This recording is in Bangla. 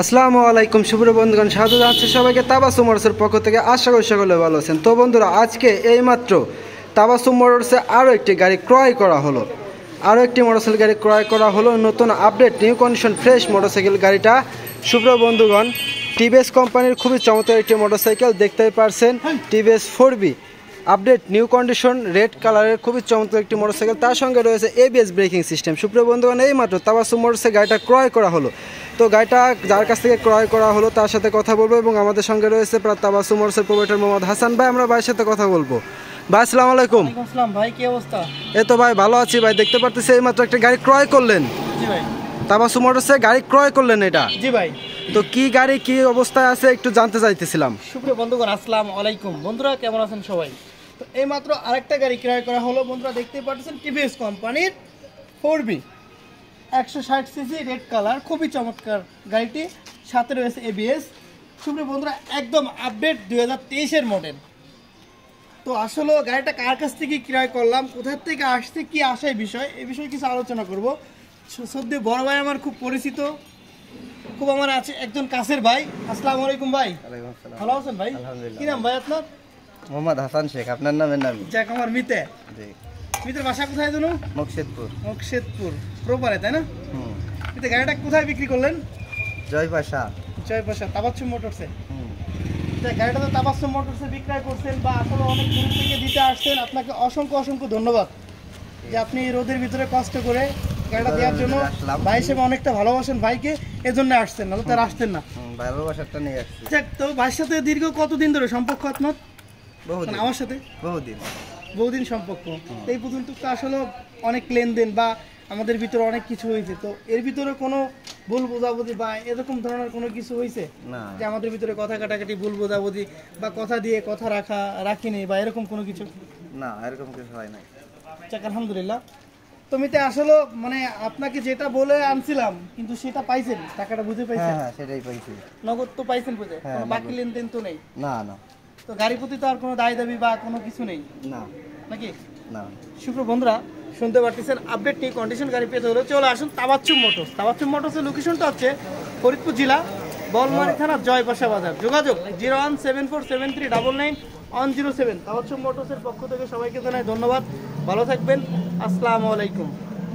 আসসালামু আলাইকুম শুভ্র বন্ধুগণ, স্বাগত জানাচ্ছি সবাইকে তাবাসসুম মোটরসের পক্ষ থেকে। আশা করি সকলে ভালো আছেন। তো বন্ধুরা, আজকে এইমাত্র তাবাসসুম মোটরসে আরও একটি গাড়ি ক্রয় করা হলো। মোটরসাইকেল গাড়ি ক্রয় করা হলো, নতুন update new condition fresh motorcycle গাড়িটা। শুভ্র বন্ধুগণ, টিভিএস কোম্পানির খুবই চমৎকার একটি মোটরসাইকেল দেখতেই পারছেন, TVS 4B update new condition red কালারের খুবই চমৎকার একটি মোটরসাইকেল। তার সঙ্গে রয়েছে ABS ব্রেকিং সিস্টেম। সুপ্রিয় বন্ধুগণ, এইমাত্র তাবাসসুম মোটরসে গাড়িটা ক্রয় করা হলো। তো গাড়িটা যার কাছ থেকে ক্রয় করা হলো তার সাথে কথা বলবো, এবং আমাদের সঙ্গে রয়েছে তাবাসসুম মোটরসের প্রোপাইটার মোহাম্মদ হাসান ভাই। আমরা ভাইয়ের সাথে কথা বলবো। ভাই আসসালামু আলাইকুম। আসসালাম ভাই, কি অবস্থা? এই তো ভাই ভালো আছি ভাই। দেখতে পারতেছি এইমাত্র একটা গাড়ি ক্রয় করলেন। জি ভাই। তাবাসসুম মোটরসে গাড়ি ক্রয় করলেন এটা? জি ভাই। তো কি গাড়ি, কি অবস্থায় আছে একটু জানতে চাইতেছিলাম। সুপ্রিয় বন্ধুগণ, আসসালামু আলাইকুম। বন্ধুরা কেমন আছেন সবাই? তো এইমাত্র আরেকটা গাড়ি ক্রয় করা হলো। বন্ধুরা দেখতে পাচ্ছেন টিভিএস কোম্পানির 4B 160 সিসি রেড কালার, খুবই চমৎকার গাড়িটি। সাথে রয়েছে ABS। সুপ্রিয় বন্ধুরা, একদম আপডেট 2023-এর মডেল। তো আসলে গাড়িটা কার কাছ থেকে ক্রয় করলাম, কোথার থেকে আসছে, কি আসে বিষয়, এই বিষয়ে কিছু আলোচনা করব। সত্যি বড় ভাই আমার খুব পরিচিত, খুব আমার আছে একজন কাছের ভাই। আসসালামু আলাইকুম ভাই। ভালো আছেন ভাই? কি নাম ভাই আপনার? মোহাম্মদ হাসান শেখ। আপনার নামের নাম? যাক, আমার মিতে। জি। মিতের বাসা কোথায় জানো? মুকশেদপুর প্রপারে, তাই না? মিতে গাড়িটা কোথায় বিক্রি করলেন? জয়পাশা তাবাসসুম মোটরসে। গাড়িটা তো তাবাসসুম মোটরসে বিক্রয় করছেন, বা আসলে অনেক দূর থেকে দিতে আসছেন। আপনাকে অসংখ্য অসংখ্য ধন্যবাদ যে আপনি রোদের ভিতরে কষ্ট করে গাড়িটা দেওয়ার জন্য। ভাই হিসেবে অনেকটা ভালোবাসেন ভাইকে, এজন্য আসছেন, নাহলে তার আসতেন না। ভালোবাসাটা নিয়ে আসছি। যাক, তো ভাইয়ের সাথে দীর্ঘ কতদিন ধরে সম্পর্ক আপনার? বহুদিন। আমার সাথে বহুদিন সম্পর্ক। এই পর্যন্ত তো আসলে অনেক লেনদেন বা আমাদের ভিতরে অনেক কিছু হয়েছে। তো এর ভিতরে কোনো ভুল বোঝাবুঝি বা এরকম ধরনের কোনো কিছু হয়েছে যে আমাদের ভিতরে কথা কাটাকাটি, ভুল বোঝাবুঝি বা কথা দিয়ে কথা রাখিনি বা এরকম কোনো কিছু? না, এরকম কিছু হয় নাই। যাক, আলহামদুলিল্লাহ। তুমিতে আসলে মানে আপনাকে যেটা বলে আনছিলাম, কিন্তু সেটা পাইছেন, টাকাটা বুঝে পাইছেন? হ্যাঁ, সেটাই পাইছি। নগদ তো পাইছেন বুঝে? কোনো বাকি লেনদেন তো নেই? না। তো গাড়ি প্রতি তো আর কোনো দায় দাবি বা কোনো কিছু নেই নাকি? না। সুপ্রিয় বন্ধুরা, শুনতে পারতেছেন, আপডেট নিউ কন্ডিশন গাড়ি পেতে হলে চলে আসুন তাবাসসুম মোটরসের লোকেশনটা হচ্ছে ফরিদপুর জেলা, বলমারী থানা, জয়পাশা বাজার। যোগাযোগ 01747399107। তাবাসসুম মোটরসের পক্ষ থেকে সবাইকে জানাই ধন্যবাদ। ভালো থাকবেন। আসসালামু আলাইকুম।